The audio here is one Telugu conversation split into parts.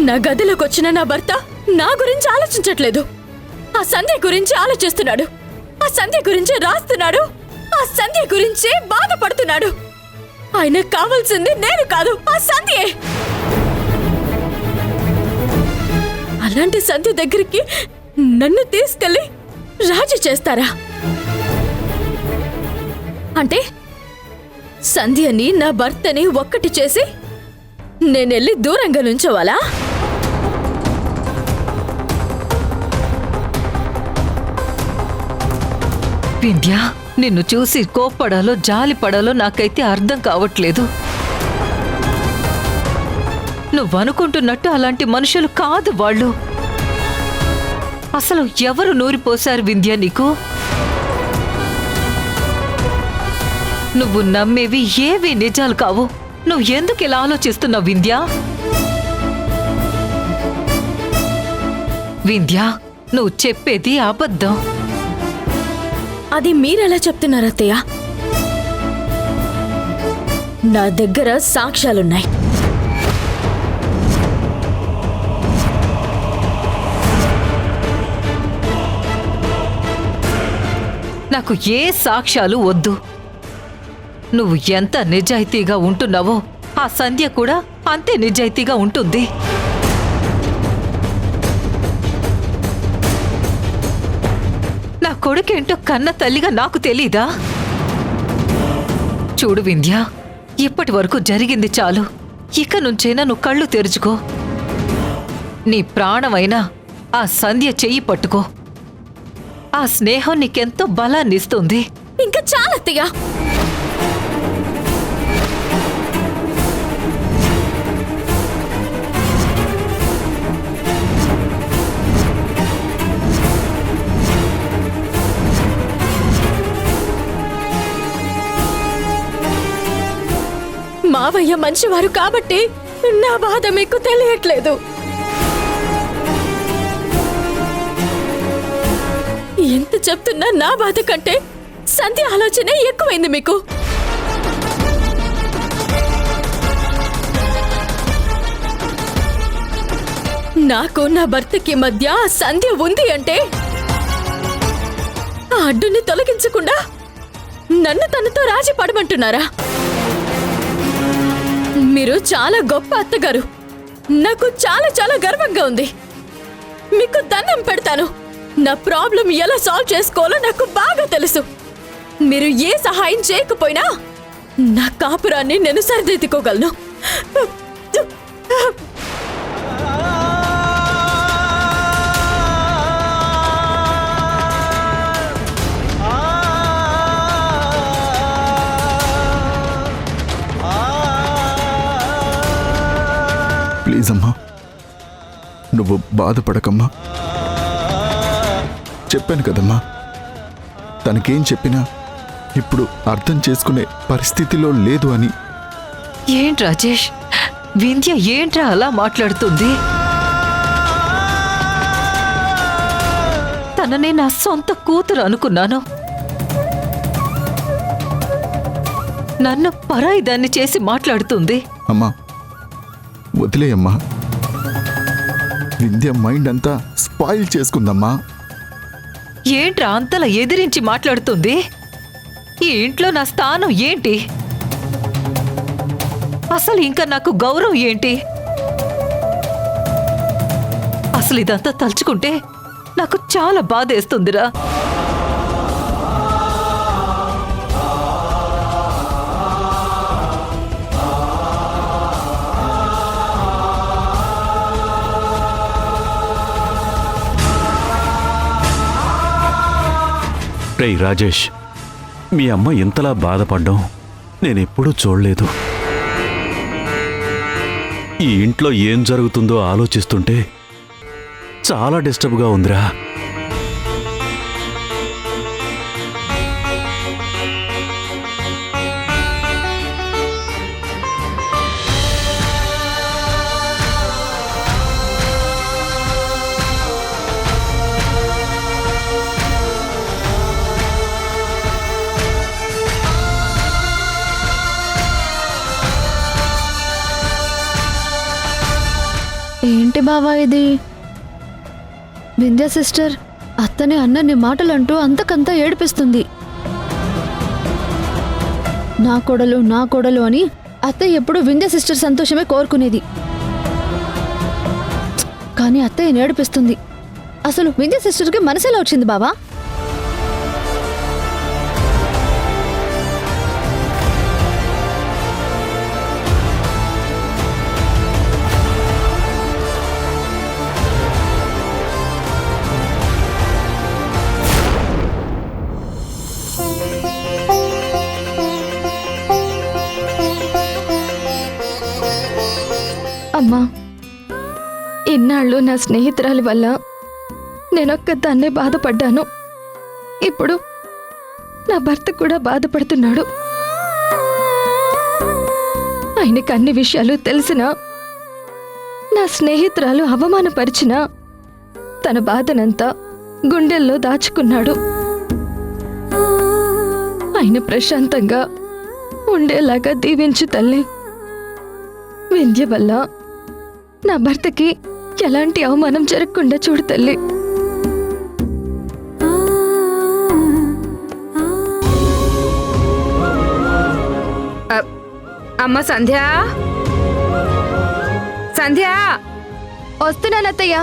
నా గదిలోకొచ్చిన నా భర్త నా గురించి ఆలోచించట్లేదు. ఆ సంధ్య గురించి ఆలోచిస్తున్నాడు. ఆ సంధ్య గురించి రాస్తున్నాడు. ఆ సంధ్య గురించే బాధపడుతున్నాడు. ఆయనకు కావాల్సింది నేను కాదు, ఆ సంధ్యే. అలాంటి సంధ్య దగ్గరికి నన్ను తీసుకెళ్లి రాజీ చేస్తారా? అంటే సంధ్యని నా భర్తని ఒక్కటి చేసి నేనెళ్ళి దూరంగా నుంచోవాలా? వింధ్య, నిన్ను చూసి కోప్పడాలో జాలిపడాలో నాకైతే అర్థం కావట్లేదు. నువ్వనుకుంటున్నట్టు అలాంటి మనుషులు కాదు వాళ్ళు. అసలు ఎవరు నూరిపోశారు వింధ్య నీకు? నువ్వు నమ్మేవి ఏవి నిజాలు కావు. నువ్వు ఎందుకు ఇలా ఆలోచిస్తున్నావు వింధ్య? వింధ్య, నువ్వు చెప్పేది అబద్ధం. అది మీరెలా చెప్తున్నారు అత్తయ్య? నా దగ్గర సాక్ష్యాలున్నాయి. నాకు ఏ సాక్ష్యాలు వద్దు. నువ్వు ఎంత నిజాయితీగా ఉంటున్నావో ఆ సంధ్య కూడా అంతే నిజాయితీగా ఉంటుంది. నా కొడుకేంటో కన్న తల్లిగా నాకు తెలీదా? చూడు వింధ్య, ఇప్పటి వరకు జరిగింది చాలు. ఇక నుంచైనా నువ్వు కళ్ళు తెరుచుకో. నీ ప్రాణమైనా ఆ సంధ్య చెయ్యి పట్టుకో. ఆ స్నేహం నీకెంతో బలాన్నిస్తుంది. ఇంకా చాలా అత్తయ్య. మావయ్య మంచివారు కాబట్టి నా బాధ మీకు తెలియట్లేదు. ఎంత చెప్తున్నా నా బాధ కంటే సంధ్య ఆలోచనే ఎక్కువైంది మీకు. నాకు నా భర్తకి మధ్య సంధ్య ఉంది అంటే ఆ అడ్డుని తొలగించకుండా నన్ను తనతో రాజీ పడమంటున్నారా? మీరు చాలా గొప్ప అత్తగారు. నాకు చాలా చాలా గర్వంగా ఉంది. మీకు దండం పెడతాను. నా ప్రాబ్లం ఎలా సాల్వ్ చేసుకోవాలో నాకు బాగా తెలుసు. మీరు ఏ సహాయం చేయకపోయినా నా కాపురాన్ని నేను సరిదిద్దుకోగలను. ప్లీజ్ అమ్మా, నువ్వు బాధపడకమ్మా. చెప్పాను కదమ్మా, తనకేం చెప్పినా ఇప్పుడు అర్థం చేసుకునే పరిస్థితిలో లేదు అని. ఏంటి రాజేష్, వింధ్య ఏంట్రా అలా మాట్లాడుతుంది? తననే నా సొంత కూతురు అనుకున్నాను. నన్ను పరాయి దాన్ని చేసి మాట్లాడుతుంది. అమ్మా వదిలేయమ్మా, వింధ్య మైండ్ అంతా స్పాయిల్ చేసుకుందమ్మా. ఏంట్రా అంతలా ఎదిరించి మాట్లాడుతుంది? ఈ ఇంట్లో నా స్థానం ఏంటి? అసలు ఇంకా నాకు గౌరవం ఏంటి? అసలు ఇదంతా తలుచుకుంటే నాకు చాలా బాధేస్తుందిరా. రేయ్ రాజేష్, మీ అమ్మ ఇంతలా బాధపడ్డం నేనెప్పుడూ చూడలేదు. ఈ ఇంట్లో ఏం జరుగుతుందో ఆలోచిస్తుంటే చాలా డిస్టర్బ్గా ఉందిరా. ఏంటి ఏంటి బావా ఇది? వింధ్య సిస్టర్ అత్తని అన్నని మాటలంటూ అంతకంతా ఏడిపిస్తుంది. నా కోడలు అని అత్తయ్య ఎప్పుడు వింధ్య సిస్టర్ సంతోషమే కోరుకునేది. కానీ అత్తయ్య నేడిపిస్తుంది. అసలు వింధ్య సిస్టర్కి మనసులో వచ్చింది బావా? అమ్మా, ఇన్నాళ్ళు నా స్నేహితురాలి వల్ల నేనొక్కదాన్నే బాధపడ్డాను. ఇప్పుడు నా భర్త కూడా బాధపడుతున్నాడు. ఆయనకు అన్ని విషయాలు తెలిసినా, నా స్నేహితురాలు అవమానపరిచినా తన బాధనంతా గుండెల్లో దాచుకున్నాడు. ఆయన ప్రశాంతంగా ఉండేలాగా దీవించు తల్లి. వింధ్య వల్ల నా భర్తకి ఎలాంటి అవమానం జరగకుండా చూడు తల్లి. అమ్మ సంధ్య, సంధ్య, వస్తున్నాను అత్తయ్య.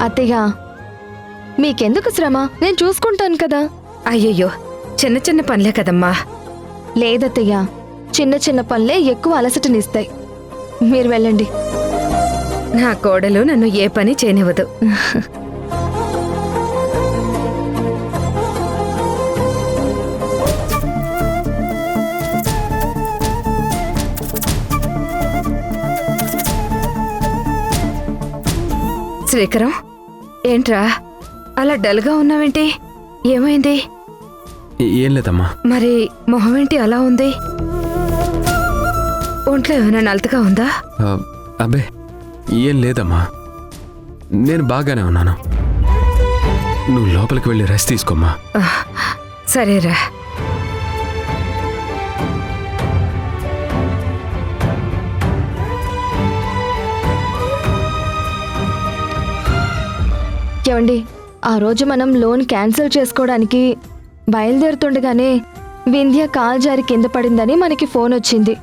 అత్తయ్య, మీకెందుకు శ్రమ? నేను చూసుకుంటాను కదా. అయ్యయ్యో, చిన్న చిన్న పనులే కదమ్మా. లేదత్తయ్య, చిన్న చిన్న పనులే ఎక్కువ అలసటనిస్తాయి. మీరు వెళ్ళండి. నా కోడలు నన్ను ఏ పని చేయనివ్వదు. శ్రీకరం, ఏంట్రా అలా డల్గా ఉన్నావేంటి? ఏమైంది? ఏం లేదమ్మా. మరి మొహం ఏంటి అలా ఉంది? ఒంట్లో ఏమైనా నలతగా ఉందా? అబ్బే ఏం లేదమ్మా, నేను బాగానే ఉన్నాను. నువ్వు లోపలికి వెళ్ళి రెస్ట్ తీసుకోమ్మా. సరేరా. ఏమండి, ఆ రోజు మనం లోన్ క్యాన్సిల్ చేసుకోవడానికి బయలుదేరుతుండగానే వింధ్య కాల్ జారి కింద పడిందని మనకి ఫోన్ వచ్చింది.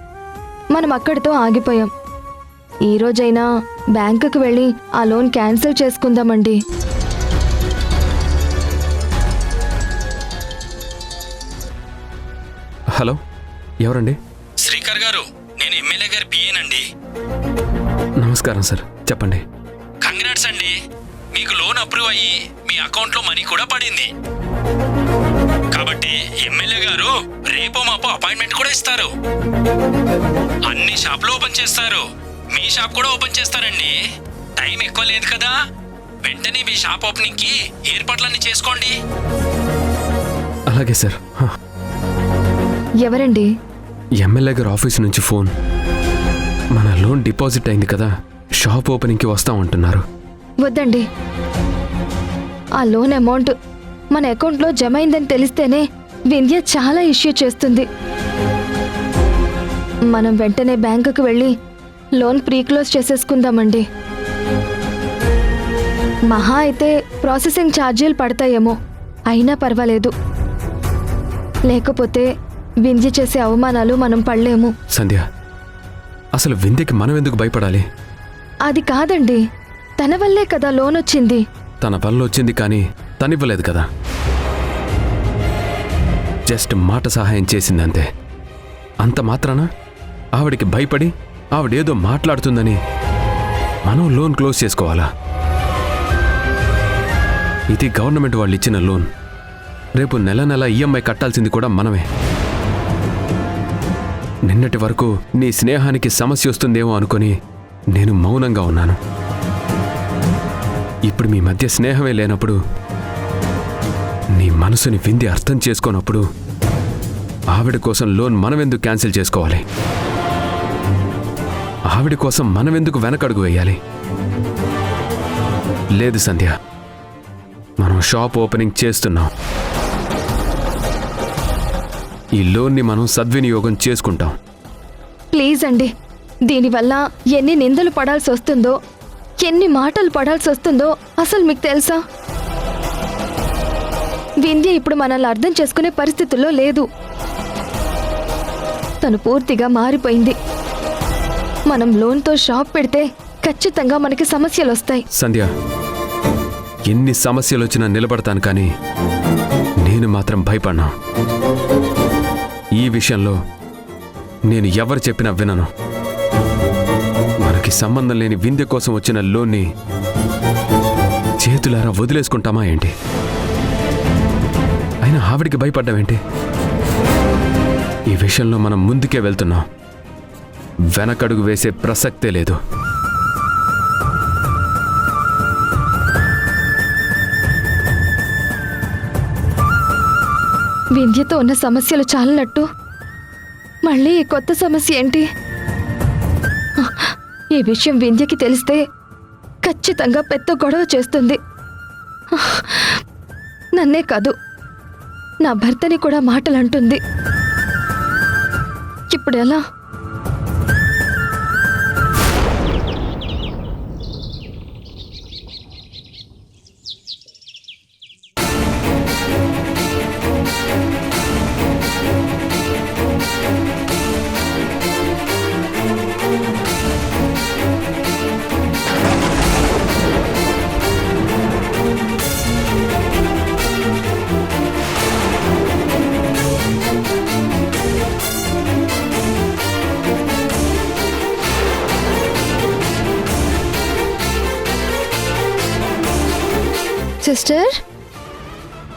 మనం అక్కడితో ఆగిపోయాం. ఈ రోజైనా బ్యాంకుకి వెళ్ళి ఆ లోన్ క్యాన్సిల్ చేసుకుందామండి. హలో, ఎవరండి? శ్రీకర్ గారు, నేను ఎమ్మెల్యే గారి పిఏనండి. నమస్కారం సార్, చెప్పండి. కంగ్రాట్స్ అండి, మీకు లోన్ అప్రూవ్ అయ్యి మీ అకౌంట్లో మనీ కూడా పడింది. కాబట్టి ఎమ్మెల్యే గారు రేపో మాపో అపాయింట్మెంట్ కూడా ఇస్తారు. అన్ని షాపులు ఓపెన్ చేస్తారు. మీ షాప్ కూడా ఓపెన్ చేస్తారండి. టైం ఎక్కువ లేదు కదా, వెంటనే మీ షాప్ ఓపెనింగ్ కి ఏర్పాట్లన్నీ చేసుకోండి. అలాగే సార్. ఎవరండి? ఎమ్మెల్యే గారి ఆఫీస్ నుంచి ఫోన్. మన లోన్ డిపాజిట్ అయింది కదా, షాప్ ఓపెనింగ్కి వస్తామంటున్నారు. వద్దండి, ఆ లోన్ అమౌంట్ మన అకౌంట్లో జమ అయిందని తెలిస్తేనే వింధ్య చాలా ఇష్యూ చేస్తుంది. మనం వెంటనే బ్యాంకుకి వెళ్ళి లోన్ ప్రీక్లోజ్ చేసేసుకుందామండి. మహా అయితే ప్రాసెసింగ్ ఛార్జీలు పడతాయేమో, అయినా పర్వాలేదు. లేకపోతే వింధ్య చేసే అవమానాలు మనం పడలేము. సంధ్య, అసలు వింధ్యకి మనం ఎందుకు భయపడాలి? అది కాదండి, తన వల్లే కదా లోన్ వచ్చింది. తన వల్ల వచ్చింది కానీ తనివ్వలేదు కదా, జస్ట్ మాట సహాయం చేసిందంతే. అంత మాత్రాన ఆవిడికి భయపడి ఆవిడేదో మాట్లాడుతుందని మనం లోన్ క్లోజ్ చేసుకోవాలా? ఇది గవర్నమెంట్ వాళ్ళు ఇచ్చిన లోన్. రేపు నెల నెల ఈఎంఐ కట్టాల్సింది కూడా మనమే. నిన్నటి వరకు నీ స్నేహానికి సమస్య వస్తుందేమో అనుకొని నేను మౌనంగా ఉన్నాను. ఇప్పుడు మీ మధ్య స్నేహమే లేనప్పుడు, నీ మనసుని వింది అర్థం చేసుకోనప్పుడు ఆవిడ కోసం లోన్ మనమెందుకు క్యాన్సిల్ చేసుకోవాలి? ఆవిడ కోసం మనమెందుకు వెనకడుగు వేయాలి? లేదు సంధ్య, మనం షాప్ ఓపెనింగ్ చేస్తున్నాం. ఈ లోన్ని మనం సద్వినియోగం చేసుకుంటాం. ప్లీజ్ అండి, దీనివల్ల ఎన్ని నిందలు పడాల్సి వస్తుందో, ఎన్ని మాటలు పడాల్సి వస్తుందో అసలు మీకు తెలుసా? వింధ్య ఇప్పుడు మనల్ని అర్థం చేసుకునే పరిస్థితుల్లో లేదు. తను పూర్తిగా మారిపోయింది. మనం లోన్తో షాప్ పెడితే ఖచ్చితంగా మనకి సమస్యలు వస్తాయి. సంధ్య, ఎన్ని సమస్యలు వచ్చినా నిలబడతాను, కానీ నేను మాత్రం భయపడ్నా. ఈ విషయంలో నేను ఎవరు చెప్పినా వినను. మనకి సంబంధం లేని వింధ్య కోసం వచ్చిన లోన్ని చేతులారా వదిలేసుకుంటామా ఏంటి? అయినా ఆవిడికి భయపడ్డావేంటి? ఈ విషయంలో మనం ముందుకే వెళ్తున్నాం, వెనకడుగు వేసే ప్రసక్తే లేదు. వింధ్యతో ఉన్న సమస్యలు చాలనట్టు మళ్ళీ ఈ కొత్త సమస్య ఏంటి? ఈ విషయం వింధ్యకి తెలిస్తే ఖచ్చితంగా పెద్ద గొడవ చేస్తుంది. నన్నే కాదు, నా భర్తని కూడా మాటలు అంటుంది. ఇప్పుడు ఎలా? సిస్టర్,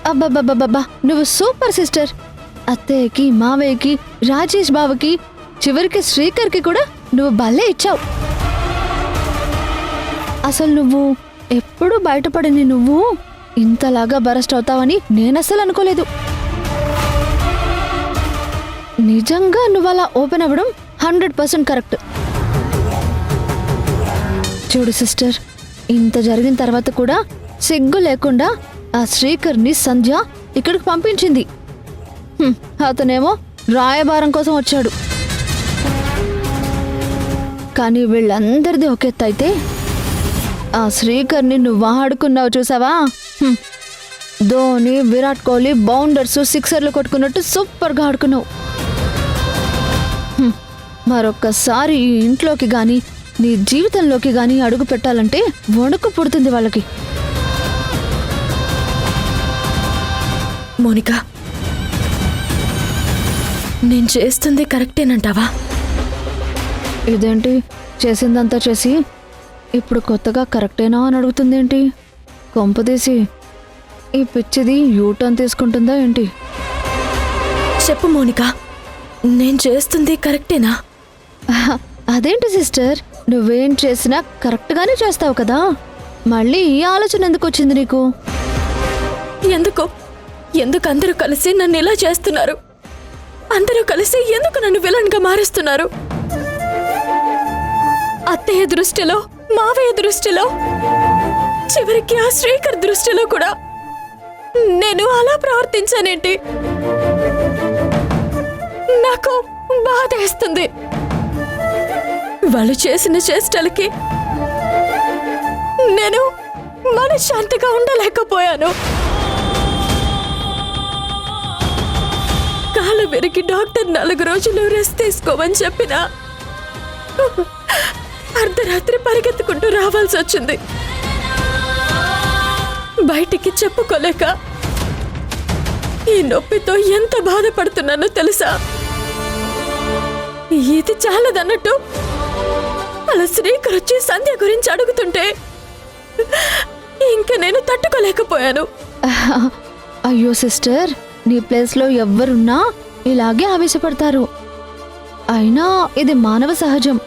అబ్బబ్బబ్బబ్బా, నువ్వు సూపర్ సిస్టర్. అత్తయ్యకి, మావయ్యకి, రాజేష్ బావకి, చివరికి శ్రీకర్కి కూడా నువ్వు భలే ఇచ్చావు. అసలు నువ్వు ఎప్పుడు బయటపడని నువ్వు ఇంతలాగా బరస్ట్ అవుతావని నేనసలు అనుకోలేదు. నిజంగా నువ్వు అలా ఓపెన్ అవ్వడం 100% కరెక్ట్. చూడు సిస్టర్, ఇంత జరిగిన తర్వాత కూడా సిగ్గు లేకుండా ఆ శ్రీకర్ని సంధ్య ఇక్కడికి పంపించింది. అతనేమో రాయబారం కోసం వచ్చాడు. కానీ వీళ్ళందరిది ఒక ఎత్తు అయితే, ఆ శ్రీకర్ని నువ్వు ఆడుకున్నావు చూసావా? ధోని, విరాట్ కోహ్లీ బౌండర్స్, సిక్సర్లు కొట్టుకున్నట్టు సూపర్గా ఆడుకున్నావు. మరొక్కసారి ఈ ఇంట్లోకి కానీ నీ జీవితంలోకి కానీ అడుగు పెట్టాలంటే వణుకు పుడుతుంది వాళ్ళకి. మోనికా, నేను చేస్తుంది కరెక్టేనంటావా? ఇదేంటి, చేసిందంతా చేసి ఇప్పుడు కొత్తగా కరెక్టేనా అని అడుగుతుందేంటి? కొంపదీసి ఈ పిచ్చిది యూటర్న్ తీసుకుంటుందా ఏంటి? చెప్పు మోనికా, నేను చేస్తుంది కరెక్టేనా? అదేంటి సిస్టర్, నువ్వేం చేసినా కరెక్ట్గానే చేస్తావు కదా, మళ్ళీ ఈ ఆలోచన ఎందుకు వచ్చింది నీకు? ఎందుకు అందరూ కలిసి నన్ను ఇలా చేస్తున్నారు? అందరూ కలిసి ఎందుకు నన్ను విలన్గా మారుస్తున్నారు? అత్తయ్య దృష్టిలో, మావయ్య దృష్టిలో, చివరికి ఆ శ్రీకర్ దృష్టిలో కూడా నేను అలా ప్రవర్తించానేంటి? నాకు బాధేస్తుంది. వాళ్ళు చేసిన చేష్టలకి నేను మనశ్శాంతిగా ఉండలేకపోయాను. కాలు విరిగి డాక్టర్ 4 రోజులు రెస్ట్ తీసుకోమని చెప్పినా అర్ధరాత్రి పరిగెత్తుకుంటూ రావాల్సి వచ్చింది. బయటికి చెప్పుకోలేక ఈ నొప్పితో ఎంత బాధపడుతున్నానో తెలుసా? ఇది చాలదన్నట్టు అలా శ్రీకర్ వచ్చి సంధ్య గురించి అడుగుతుంటే ఇంకా నేను తట్టుకోలేకపోయాను. అయ్యో సిస్టర్, నీ ప్లేస్లో ఎవ్వరున్నా ఇలాగే ఆవేశపడతారు. అయినా ఇది మానవ సహజం.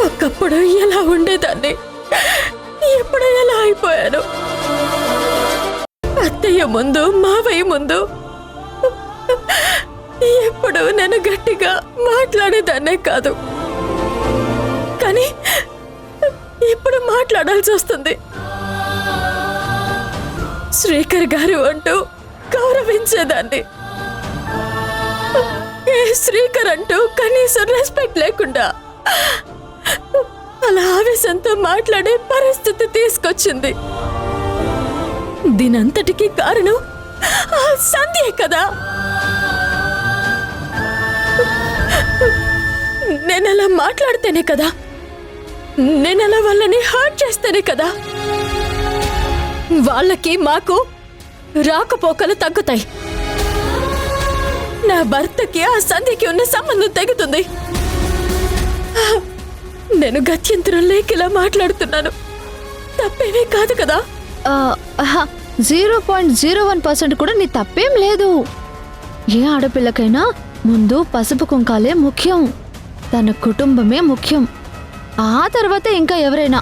ఒకప్పుడు ఎలా ఉండేదాన్ని, ఇప్పుడు ఎలా అయిపోయాను. అత్తయ్య ముందు, మావయ్య ముందు ఎప్పుడు నేను గట్టిగా మాట్లాడేదాన్నే కాదు, కానీ ఇప్పుడు మాట్లాడాల్సి వస్తుంది. శ్రీకర్ గారు అంటూ గౌరవించేదాన్ని. ఏ శ్రీకర్ అంటూ కనీసం రెస్పెక్ట్ లేకుండా అలా ఆవేశంతో మాట్లాడే పరిస్థితి తీసుకొచ్చింది. దీనంతటికీ కారణం ఆ సంధ్యే కదా. నేనలా మాట్లాడితేనే కదా, నేనలా వాళ్ళని హర్ట్ చేస్తేనే కదా వాళ్ళకి మాకు రాకపోకలు తగ్గుతాయి. నా భర్తకి ఆ సంధ్యకి ఉన్న సంబంధం తెగుతుంది. నేను గత్యంతరం లేక ఇలా మాట్లాడుతున్నాను, తప్పేమీ కాదు కదా. 0.01% కూడా నీ తప్పేం లేదు. ఏ ఆడపిల్లకైనా ముందు పసుపు కుంకాలే ముఖ్యం, తన కుటుంబమే ముఖ్యం, ఆ తర్వాత ఇంకా ఎవరైనా.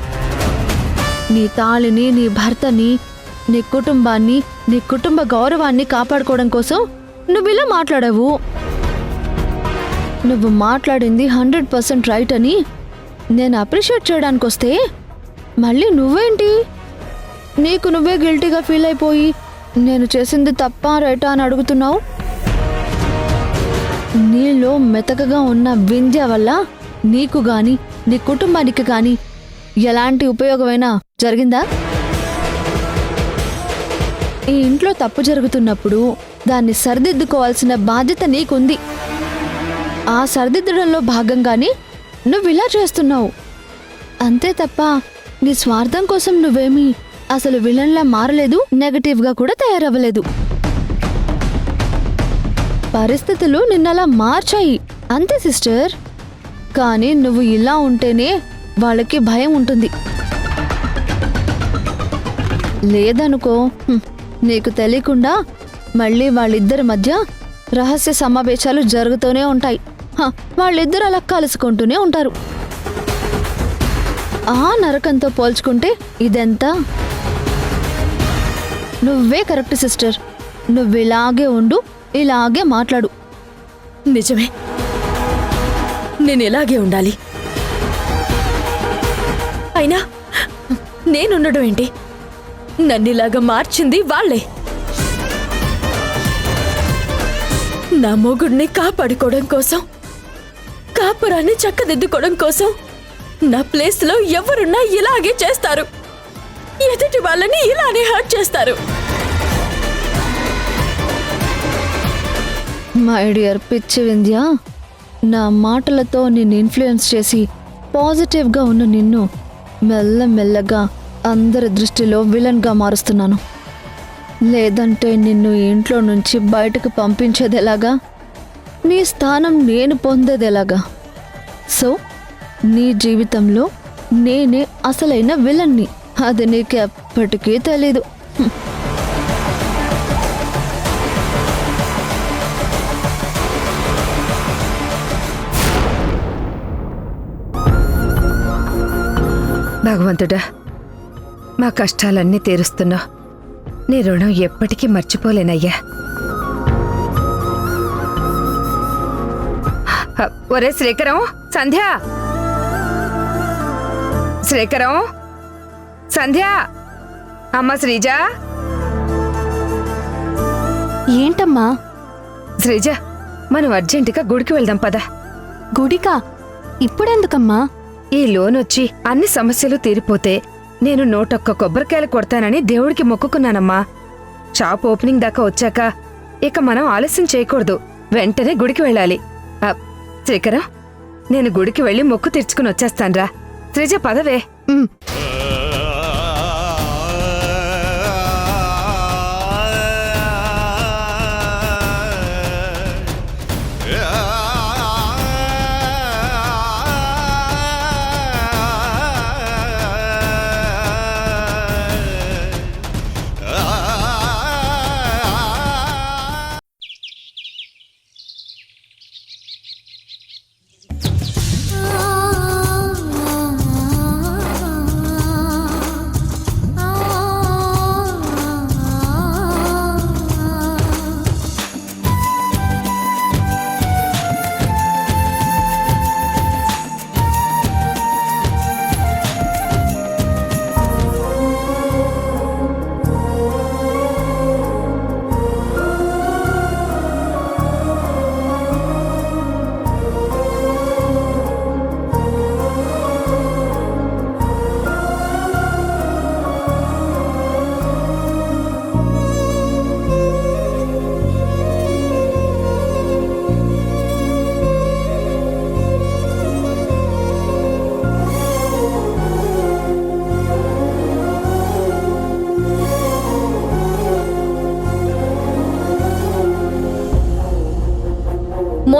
నీ తాళిని, నీ భర్తని, నీ కుటుంబాన్ని, నీ కుటుంబ గౌరవాన్ని కాపాడుకోవడం కోసం నువ్వు ఇలా మాట్లాడావు. నువ్వు మాట్లాడింది 100% రైట్ అని నేను అప్రిషియేట్ చేయడానికి వస్తే మళ్ళీ నువ్వేంటి నీకు నువ్వే గిల్టీగా ఫీల్ అయిపోయి నేను చేసింది తప్పా రైటా అని అడుగుతున్నావు. నీలో మెతకగా ఉన్న వింధ్య వల్ల నీకు గాని నీ కుటుంబానికి గాని ఎలాంటి ఉపయోగమైనా జరిగిందా? ఈ ఇంట్లో తప్పు జరుగుతున్నప్పుడు దాన్ని సరిదిద్దుకోవాల్సిన బాధ్యత నీకుంది. ఆ సరిదిద్దడంలో భాగంగానే నువ్వు ఇలా చేస్తున్నావు అంతే తప్ప నీ స్వార్థం కోసం నువ్వేమీ అసలు విలన్లా మారలేదు, నెగటివ్గా కూడా తయారవ్వలేదు. పరిస్థితులు నిన్నలా మార్చాయి అంతే సిస్టర్. కానీ నువ్వు ఇలా ఉంటేనే వాళ్ళకి భయం ఉంటుంది. లేదనుకో నీకు తెలియకుండా మళ్ళీ వాళ్ళిద్దరి మధ్య రహస్య సమావేశాలు జరుగుతూనే ఉంటాయి. వాళ్ళిద్దరు అలా కలుసుకుంటూనే ఉంటారు. ఆ నరకంతో పోల్చుకుంటే ఇదెంతా? నువ్వే కరెక్ట్ సిస్టర్. నువ్వు ఇలాగే ఉండు, ఇలాగే మాట్లాడు. నిజమే, నేను ఇలాగే ఉండాలి. అయినా నేనుండడం ఏంటి? నన్నిలాగా మార్చింది వాళ్ళే. నా మొగుడిని కాపాడుకోవడం కోసం, కాపురాన్ని చక్కదిద్దుకోవడం కోసం నా ప్లేస్లో ఎవరున్నా ఇలాగే చేస్తారు. ఎదుటి వాళ్ళని ఇలానే హర్ట్ చేస్తారు. మై డియర్ పిచ్చి వింధ్య, నా మాటలతో నిన్ను ఇన్ఫ్లుయెన్స్ చేసి పాజిటివ్గా ఉన్న నిన్ను మెల్లమెల్లగా అందరి దృష్టిలో విలన్గా మారుస్తున్నాను. లేదంటే నిన్ను ఇంట్లో నుంచి బయటకు పంపించేది ఎలాగా? నీ స్థానం నేను పొందేది ఎలాగా? సో నీ జీవితంలో నేనే అసలైన విలన్ని. అది నీకు ఎప్పటికీ తెలీదు. భగవంతుడా, మా కష్టాలన్నీ తీరుస్తున్నావు. నీ రుణం ఎప్పటికీ మర్చిపోలేనయ్యా. ఒరే శ్రీకరం, సంధ్య, శ్రీకరం, సంధ్య, అమ్మ శ్రీజ. ఏంటమ్మా? శ్రీజ, మనం అర్జెంటుగా గుడికి వెళ్దాం పద. గుడికా? ఇప్పుడెందుకమ్మా? ఈ లోన్ వచ్చి అన్ని సమస్యలు తీరిపోతే నేను 101 కొబ్బరికాయలు కొడతానని దేవుడికి మొక్కుకున్నానమ్మా. షాప్ ఓపెనింగ్ దాకా వచ్చాక ఇక మనం ఆలస్యం చేయకూడదు, వెంటనే గుడికి వెళ్ళాలి. శ్రీకరం, నేను గుడికి వెళ్ళి మొక్కు తీర్చుకుని వచ్చేస్తాన్రా. శ్రీజ పదవే.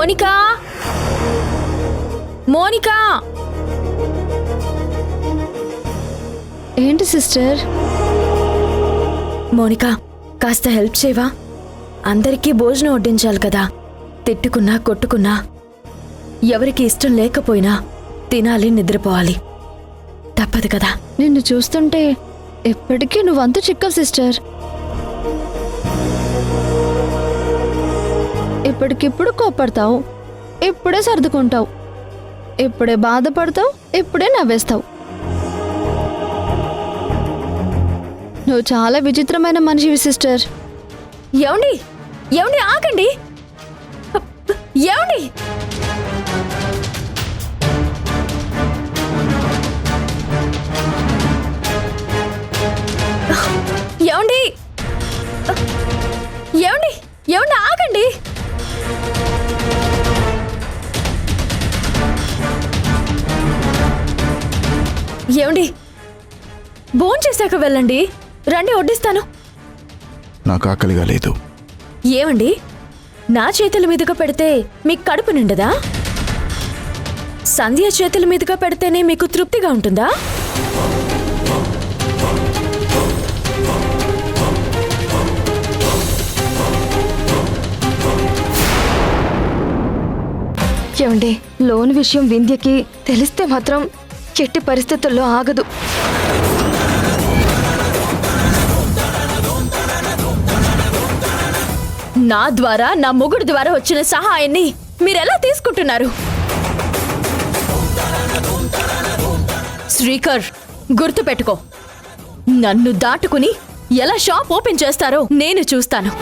మోనికా మోనికా ఏంటి సిస్టర్? మోనికా కాస్త హెల్ప్ చేయవా? అందరికీ భోజనం వడ్డించాలి కదా. తిట్టుకున్నా కొట్టుకున్నా ఎవరికి ఇష్టం లేకపోయినా తినాలి, నిద్రపోవాలి, తప్పదు కదా. నిన్ను చూస్తుంటే ఎప్పటికీ నువ్వంత చిక్కవు సిస్టర్. ఇప్పటికిప్పుడు కోపడతావు, ఇప్పుడే సర్దుకుంటావు, ఇప్పుడే బాధపడతావు, ఇప్పుడే నవ్వేస్తావు. నువ్వు చాలా విచిత్రమైన మనిషివి సిస్టర్. ఏమండి ఏమండి ఆగండి. ఏమండి ఏమండి ఏమండి ఏమండి ఆగండి. ఏమండి భోంచేశాక వెళ్ళండి, రండి వడ్డిస్తాను. నాకు ఆకలిగా లేదు. ఏమండి నా చేతుల మీదుగా పెడితే మీకు కడుపు నిండదా? సంధ్య చేతుల మీదుగా పెడితేనే మీకు తృప్తిగా ఉంటుందా? ఏమండి లోన్ విషయం వింధ్యకి తెలిస్తే మాత్రం ఎట్టి పరిస్థితుల్లో ఆగదు. నా ద్వారా, నా మొగుడు ద్వారా వచ్చిన సహాయాన్ని మీరెలా తీసుకుంటున్నారు? శ్రీకర్ గుర్తుపెట్టుకో, నన్ను దాటుకుని ఎలా షాప్ ఓపెన్ చేస్తారో నేను చూస్తాను.